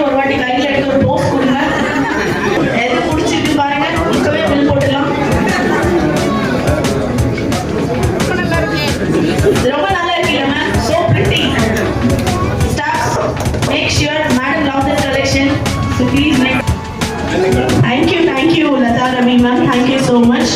ஒரு வாட்டி கையில் எடுத்து ஒரு போஸ்ட் கொடுங்க. எது பிடிச்சிருக்கு பாருங்க, இப்பவே பில் போட்டுக்கலாம். ரொம்ப நல்லா இருக்கீங்க ma'am. So pretty. Staff, make sure madam love this collection. So please make. Thank you Lata Ravi ma'am. Thank you so much.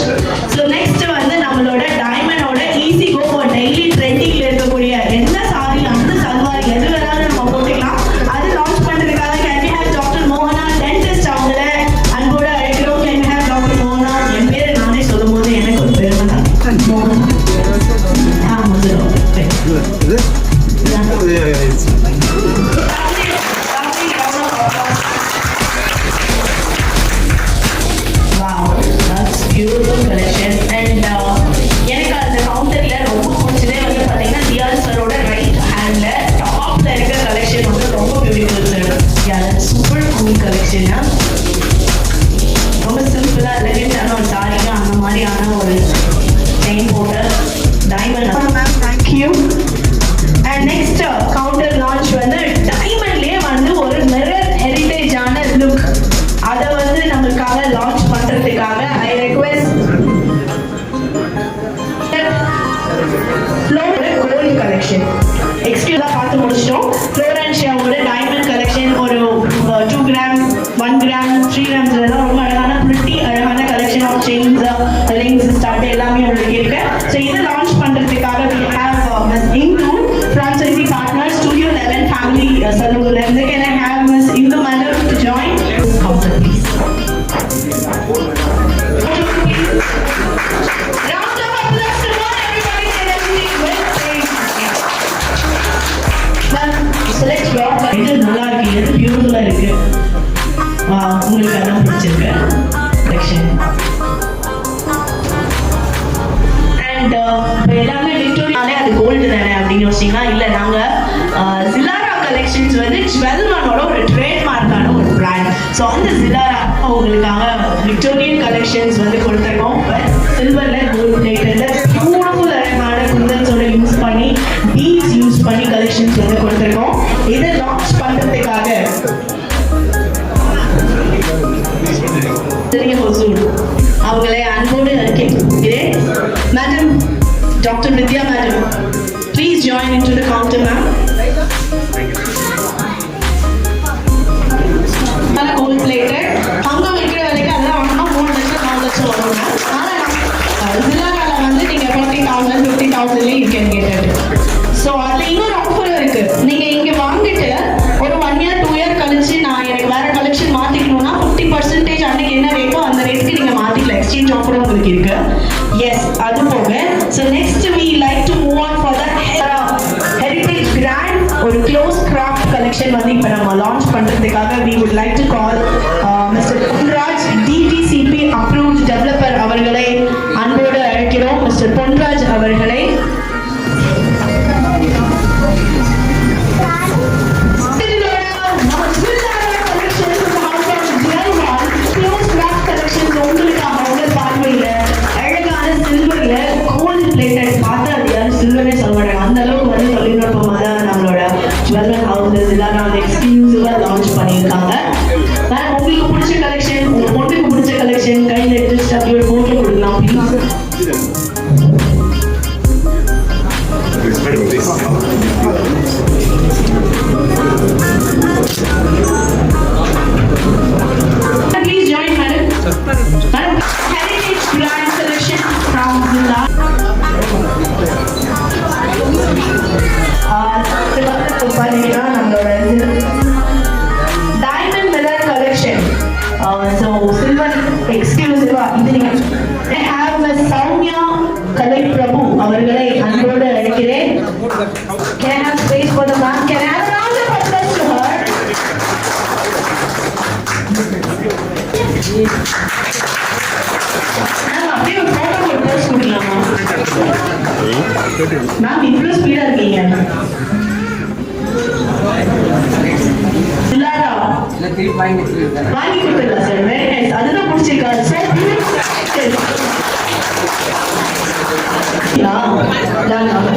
So next வந்து நம்மளோட டைமண்டோட ஈஸி கோ ஃபார் டெய்லி ட்ரெண்டிங்ல இருக்கக்கூடிய எந்த சாரி அந்த சல்வார் எது வேணாலும் நம்ம போட்டுக்கலாம். அது லான்ச் பண்றதுக்காக கேன் வி ஹேவ் டாக்டர் மோகனா டென்டிஸ்ட் அவங்கள அன்போட அழைக்கிறோம். கேன் வி ஹேவ் டாக்டர் மோகனா. என் பேரை நானே சொல்லும் போது எனக்கு ஒரு பெருமை தான். மோகனா beautiful collection. And எனக்கு அந்த கவுண்டர்ல ரொம்ப பிடிச்சதே வந்து பாத்தீங்கன்னா தியால் சரோட ரைட் ஹேண்ட்ல டாப்ல இருக்க கலெக்ஷன் வந்து ரொம்ப beautiful sir. Super cool collection. ரொம்ப சிம்பிளா எலிகென்ட்டான ஒரு சாரிங்க அந்த மாதிரியான ஒரு செயின் போட்ட diamond ma'am. Thank you. And next counter launch வந்து டைமண்ட்லயே வந்து ஒரு மிரர் ஹெரிட்டேஜான லுக் அதை வந்து நம்மளுக்காக லான்ச் பண்றதுக்காக ஐ ரெக்வெஸ்ட் கோல்ட் கலெக்ஷன் எக்ஸ்க்ளூசிவா பார்த்து முடிச்சிட்டோம். ஃப்ளோரன்ஷியா அவங்களோட டைமண்ட் கலெக்ஷன் ஒரு 2 கிராம் 1 கிராம் 3 கிராம்ஸ்ல தான் ரொம்ப அழகான பிரிட்டி அழகான collection of chains rings start எல்லாமே உங்களுக்கு இருக்கு. ஸோ இதை லான்ச் பண்றதுக்காக we have Miss Indu from City Partners Studio 11 Family Salon. Can I have Miss Indu madam to join? Counter please. Round of applause to everybody celebrating with praise. Select your இது நல்லா இருக்கு, இது பியூட்டிஃபுல்லா இருக்கு. உங்களுக்கு அதான் பிடிச்சிருக்கு செக்ஷன். அண்ட் எல்லாமே விக்டோரியாலே அது கோல்டு தானே அப்படின்னு யோசிச்சீங்கன்னா இல்ல, நாங்க ஜிலாரா கலெக்ஷன்ஸ் வந்து 12 ஒரு ட்ரேட்மார்க்கான ஒரு பிராண்ட். ஸோ அந்த ஜிலாரா உங்களுக்காக விக்டோரியன் கலெக்ஷன்ஸ் வந்து கொடுத்துருக்கோம். சில்வர்ல கோல்ட் பிளேட்டட்ல பியூட்டிஃபுல் அழகான குந்தன்ஸோட யூஸ் பண்ணி பீட்ஸ் யூஸ் பண்ணி கலெக்ஷன்ஸ் வந்து கொடுத்துருக்கோம். இதை லான்ச் பண்றதுக்காக அவங்களை அன்போடு கேட்கிறேன். Madam doctor Vidya madam, please join in to the counter ma'am. Gold plated அங்கே வைக்கிற வேலைக்கு அதெல்லாம் வாங்கினா 3 லட்சம் 4 லட்சம் வருங்க. ஆனால் ஜில்லாரால வந்து நீங்கள் 40,000 50,000 you can get it. So அதில் இன்னொரு ஆஃபர் இருக்கு. நீங்கள் இங்கே வாங்கிட்டு ஒரு 1 year 2 year கழிச்சு நான் எனக்கு வேற கலெக்ஷன் மாற்றிக்கணும்னா 50% அன்னைக்கு என்ன ரேட்டோ அந்த ரேட்டுக்கு நீங்கள் மாற்றிக்கலாம். எக்ஸ்சேஞ்ச் ஆஃபர் உங்களுக்கு இருக்கு. எஸ், அது போக so next we like to move on for the heritage grand ஒரு க்ளோஸ் கிராஃப்ட் கலெக்ஷன் வந்து இப்போ நம்ம லான்ச் பண்றதுக்காக we would like to call Mr. Ponraj DTCP approved developer அவர்களை அன்போடு அழைக்கிறோம். மிஸ்டர் பொன்ராஜ் அவர்களை அந்த அளவுக்கு வந்து தொழில்நுட்பமாக தான் நம்மளோட ஜுவல்லர் ஹவுசஸ் எல்லாம் எக்ஸ்க்ளூசிவா லான்ச் பண்ணியிருக்காங்க. மேம் உங்களுக்கு பிடிச்ச கலெக்ஷன், உங்க பொண்ணுக்கு பிடிச்ச கலெக்ஷன் கையில் எடுத்து அப்படியே போட்டோ கொடுக்கலாம் please. Please join madam. Madam, heritage brand selection from Zilla. நம்மளோட diamond mirror collection. So silver எக்ஸ்க்ளூசிவா இது நீங்க have Miss சௌமியா கலை பிரபு அவர்களை அன்போடு அழைக்கிறேன். Can I have space for the ma'am? Can I have a round of applause to her? Ma'am அப்படியே ஒரு photo ஒரு போஸ்ட் கொடுக்கலாமா? மேம் இவ்வளோ ஸ்பீடா இருக்கீங்க. ஜில்லாரா வாங்கி கொடுத்துருக்கா சார். Very nice. அதுதான் பிடிச்சிருக்காரு sir.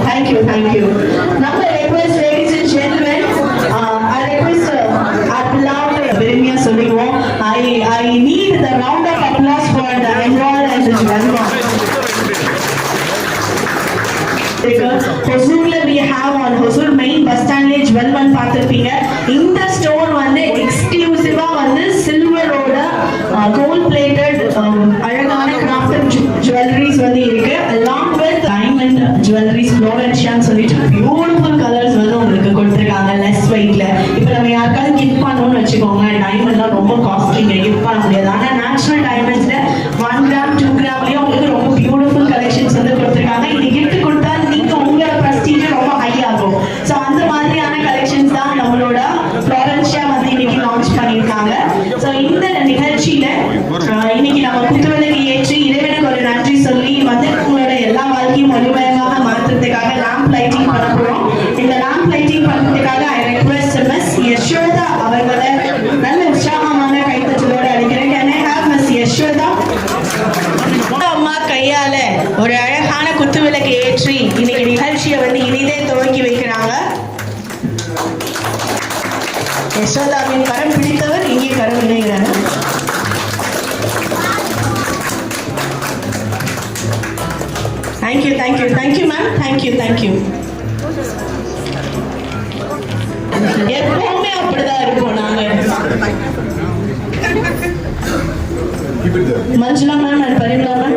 Thank you, thank you. Now I request, ladies and gentlemen, I request our beloved Virginia Solivo. I need the round of applause for the enrolled and the Jvalva. Hosur we have on Hosur main bus stand Jvalvan பார்த்திருப்பீங்க. இந்த stone வந்து எக்ஸ்க்ளூசிவா வந்து சில்வரோட gold plated அழகான crafted jewelleries வந்து இருக்கு. along with diamond jewelries ஃப்ளோரன்ஷியான்னு சொல்லிட்டு beautiful colours வந்து உங்களுக்கு கொடுத்துருக்காங்க லெஸ் வெயிட்ல. இப்போ நம்ம யாருக்காவது கிஃப்ட் பண்ணணும்னு வச்சுக்கோங்க, டைமண்ட்லாம் ரொம்ப காஸ்ட்லிங்க, கிஃப்ட் பண்ண முடியாது. ஆனால் நேச்சுரல் டைமண்ட்ஸ்ல 1 கிராம் 2 கிராம்லயே உங்களுக்கு ரொம்ப பியூட்டிஃபுல் கலெக்ஷன்ஸ் வந்து கொடுத்துருக்காங்க. இது கிஃப்ட் கொடுத்தா நீங்க உங்களோட ப்ரெஸ்டீஜ் ரொம்ப ஹை ஆகும். ஸோ அந்த மாதிரியான கலெக்ஷன்ஸ் தான் நம்மளோட ஃப்ளோரன்ஷியா வந்து இன்னைக்கு லான்ச் பண்ணியிருக்காங்க. ஸோ இந்த நிகழ்ச்சியில இன்னைக்கு நம்ம குத்துவிளக்கு ஏற்றி இறைவனுக்கு ஒரு நன்றி சொல்லி வந்து உங்களோட எல்லா வாழ்க்கையும் ஒளிமயமாக மாற்றுறதுக்காக லேம்ப் லைட்டிங் பண்ண போறோம். இந்த லேம்ப் லைட்டிங் பண்றதுக்காக ஐ ரெக்வெஸ்ட் மிஸ் யசோதா அவர்களை நல்ல உற்சாகமான கைத்தட்டலோட அழைக்கிறேன். Can I have miss Yashoda? அம்மா கையால ஒரு அழகான குத்துவிளக்கு ஏற்றி இன்னைக்கு நிகழ்ச்சியை வந்து இனிதே துவக்கி வைக்கிறாங்க. யசோதாவின் கரம் பிடித்தவர் இங்கே கரம் இணைகிறாங்க. Thank you, thank you, thank you, ma'am. Thank you, thank you. எப்பவுமே அப்படிதான் இருப்போம் நாங்க. Manjula ma'am and Parimala ma'am.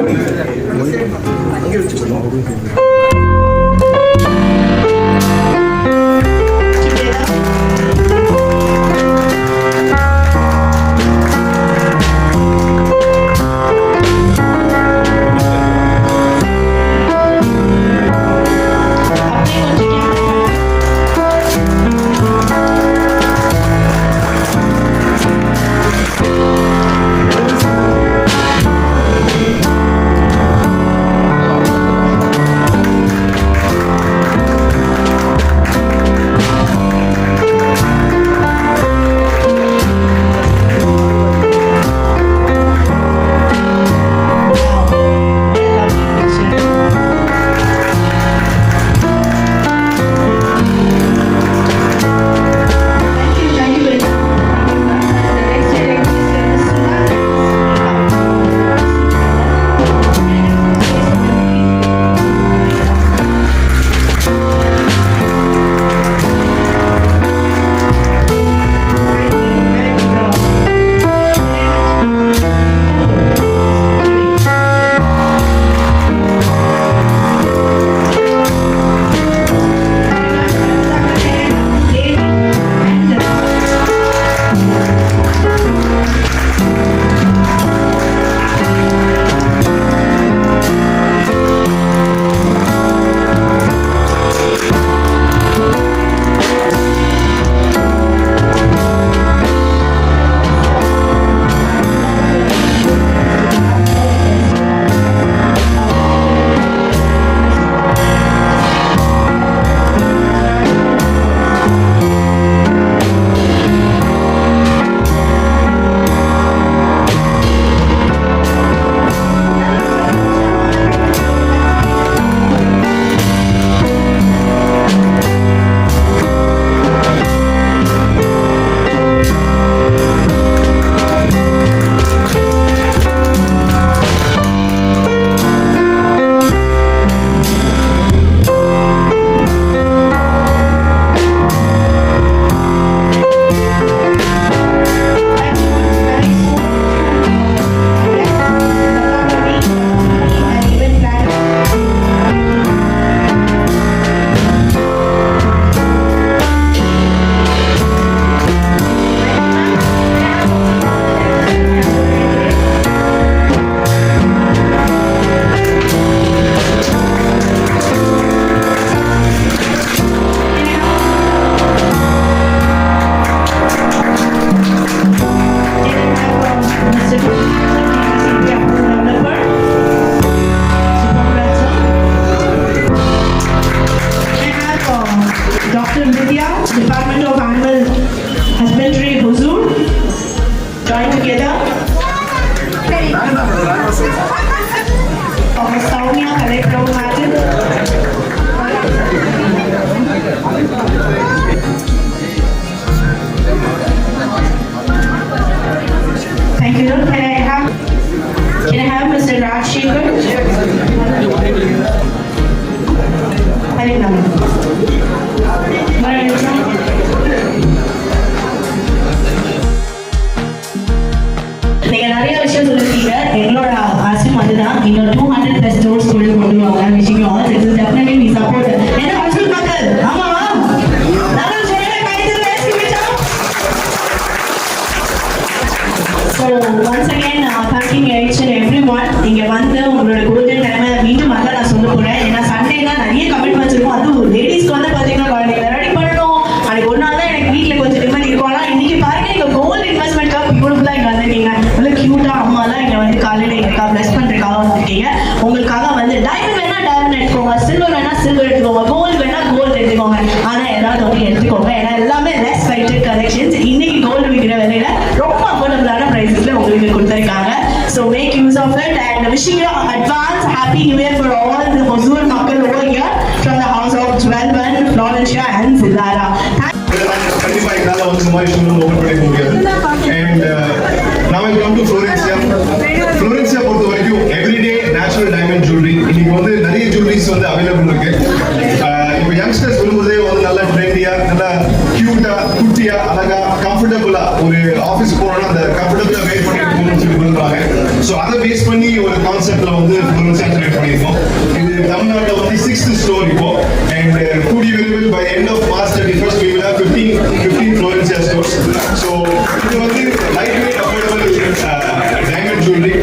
all, it will definitely be supported. என்ன ஹாஸ்டல் மக்கள் ஆமாவா நான் சொல்றேன் கைது பேசிட்டா. So once again thanking each and everyone. இங்க வந்து உங்களோட கோல்டன் டைமை மீண்டும் நல்லா நான் சொல்ல போறேன். ஏன்னா சண்டேனா நிறைய கமிட்மெண்ட்ஸ் இருக்கும். அதுவும் லேடிஸ்க்கு வந்து பாத்தீங்கன்னா குழந்தைங்களை ரெடி பண்ணணும். அன்னைக்கு ஒரு நாள் தான் எனக்கு வீட்டில் கொஞ்சம் நிம்மதி இருக்கும். ஆனால் இன்னைக்கு பாருங்க நீங்க கோல்டு இன்வெஸ்ட்மெண்ட்காக பியூட்டிஃபுல்லா இங்க வந்திருக்கீங்க. நல்லா கியூட்டா அம்மாலாம் இங்க வந்து காலையில எங்களுக்காக பிளஸ் பண்றதுக்காக வந்திருக்கீங்க. உங்களுக்காக வந்து டைமண்ட் வேணா டைமண்ட் எடுத்துக்கோங்க, சில்வர் வேணா சில்வர் எடுத்துக்கோங்க, கோல்டு வேணா கோல்டு எடுத்துக்கோங்க. ஆனா ஏதாவது ஒன்று எடுத்துக்கோங்க. ஏன்னா எல்லாமே லெஸ் வெயிட்டட் கலெக்ஷன்ஸ். இன்னைக்கு கோல்டு விற்கிற விலையில ரொம்ப அஃபோர்டபுளான பிரைசஸ்ல உங்களுக்கு கொடுத்துருக்காங்க. So make use of it and wishing you advance happy new year for all the Hosur மக்கள் over here from the house of 12 Florencia and Zilara. கண்டிப்பா எங்களால வந்து இந்த மாதிரி ஷோரூம் ஓபன் பண்ணிக்க முடியாது. And now I come to Florencia. Florencia பொறுத்த வரைக்கும் எவ்ரிடே நேச்சுரல் டைமண்ட் ஜுவல்லரி இன்னைக்கு வந்து நிறைய ஜுவல்லரிஸ் வந்து அவைலபிள் இருக்கு. இப்போ யங்ஸ்டர்ஸ் விரும்புறதே வந்து நல்லா ட்ரெண்டியா, நல்லா கியூட்டா, குட்டியா, அழகா, கம்ஃபர்டபுளா ஒரு ஆஃபீஸ் போறோம்னா அந்த கம்ஃபர்டபுளா வேர் பண்ணிட்டு போகணும்னு சொல்லி விரும்புறாங்க. ஸோ அதை பேஸ் பண்ணி ஒரு கான்செப்ட்ல வந்து Florencia கிரியேட் பண்ணியிருக்கோம். இது தமிழ்நாட்டில் வந்து 6th ஸ்டோர் இப்போ. அண்ட் கூடிய விரைவில் by end of March 31st we will have 15 Florencia stores. So இது வந்து lightweight affordable diamond jewelry,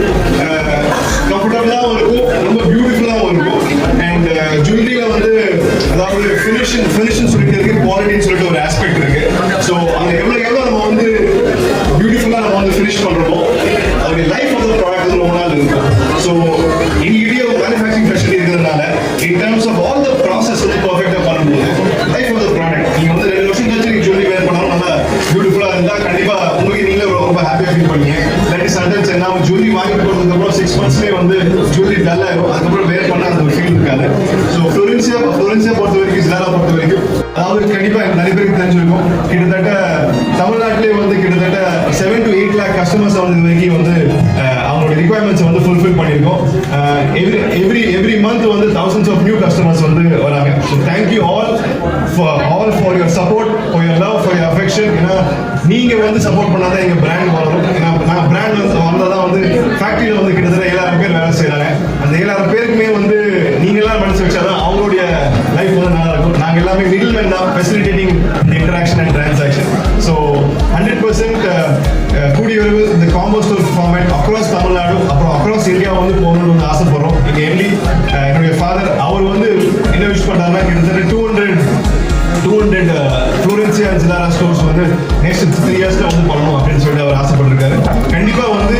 கம்ஃபர்டபுளாகவும் இருக்கும், ரொம்ப பியூட்டிஃபுல்லாகவும் இருக்கும். அண்ட் ஜுவல்லரியில வந்து அதாவது ஃபினிஷிங் சொல்லிட்டு இருக்கு, குவாலிட்டின்னு சொல்லிட்டு ஒரு ஆஸ்பெக்ட் இருக்கு. ஸோ அங்கே எவ்வளோ நம்ம வந்து பியூட்டிஃபுல்லாக நம்ம வந்து ஃபினிஷ் பண்ணுறோமோ அதோடைய லைஃப் ஆஃப் த ப்ராடக்ட் வந்து ரொம்ப நாள் இருக்கும். ஸோ எங்ககிட்டயே ஒரு மேனுஃபேக்சரிங் ஃபெசிலிட்டி இருக்கிறதுனால in terms of all the process வந்து பர்ஃபெக்டாக பண்ணும்போது லைஃப் ஆஃப் த ப்ராடக்ட் நீங்கள் வந்து 2 வருஷம் கழிச்சு நீங்கள் ஜுவல்லரி வேர் பண்ணாலும் நல்லா பியூட்டிஃபுல்லாக இருந்தால் கண்டிப்பாக உங்களுக்கு நீங்களே ரொம்ப ஹாப்பியாக ஃபீல் பண்ணீங்க. இல்லாட்டி சண்டன்ஸ் என்ன ஜுவல்லரி வாங்கி போகிறதுக்கப்புறம் 6 monthsலேயே வந்து ஜுவல்லரி டல்லாக இருக்கும், அதுக்கப்புறம் வேர் பண்ணால் அந்த ஒரு ஃபீல் இருக்காது. ஸோ ஃப்ளோரென்சியா பொறுத்த வரைக்கும், ஜிலாரா பொறுத்த வரைக்கும் அதாவது கண்டிப்பாக நிறைய பேருக்கு தெரிஞ்சிருக்கும், கிட்டத்தட்ட தமிழ்நாட்டிலே வந்து கிட்டத்தட்ட 7 to 8 lakh கஸ்டமர்ஸ் வந்து இது வரைக்கும் வந்து அவங்களோட ரிக்வயர்மெண்ட்ஸ் வந்து ஃபுல்ஃபில் பண்ணியிருக்கோம். எவ்ரி மந்த் வந்து thousands of new customers வந்து வராங்க. So thank you all for your support, for your love, for your affection. ஏன்னா நீங்க வந்து சப்போர்ட் பண்ணாதான் எங்க பிராண்ட் வளரும். ஏன்னா நாங்கள் பிராண்ட் வந்து வந்தாதான் வந்து ஃபேக்டரியில் வந்து கிட்டத்தட்ட 7000 பேர் வேலை செய்யறாங்க. அந்த 7000 பேருக்குமே வந்து நீங்களாம் மனசு வச்சாதான் அவங்களுடைய லைஃப் வந்து நல்லா இருக்கும். நாங்கள் எல்லாமே மிடில் மேன் தான், facilitating interaction and transaction. So 100% கூடிய விரைவில் இந்த combo store format across Tamil Nadu அப்புறம் அக்ராஸ் இந்தியா வந்து போகணும்னு வந்து ஆசைப்படுறோம். இங்கே என்லி என்னுடைய ஃபாதர் அவர் வந்து என்ன விஷ் பண்ணுறாருன்னா கிட்டத்தட்ட 200 Florencia and Zilara ஸ்டோர்ஸ் வந்து நெக்ஸ்ட் 3 yearsல வந்து பண்ணணும் அப்படின்னு சொல்லிட்டு அவர் ஆசைப்பட்டிருக்காரு. கண்டிப்பா வந்து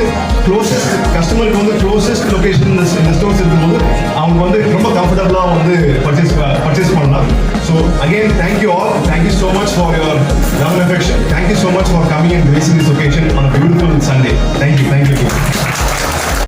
க்ளோசஸ்ட் கஸ்டமருக்கு வந்து க்ளோசஸ்ட் லொகேஷன் இந்த ஸ்டோர்ஸ் இருக்கும்போது அவங்க வந்து ரொம்ப கம்ஃபர்டபுளா வந்து பர்ச்சேஸ் பண்ணலாம். So again thank you all, thank you so much for your love and affection, thank you so much for coming and grazing this occasion.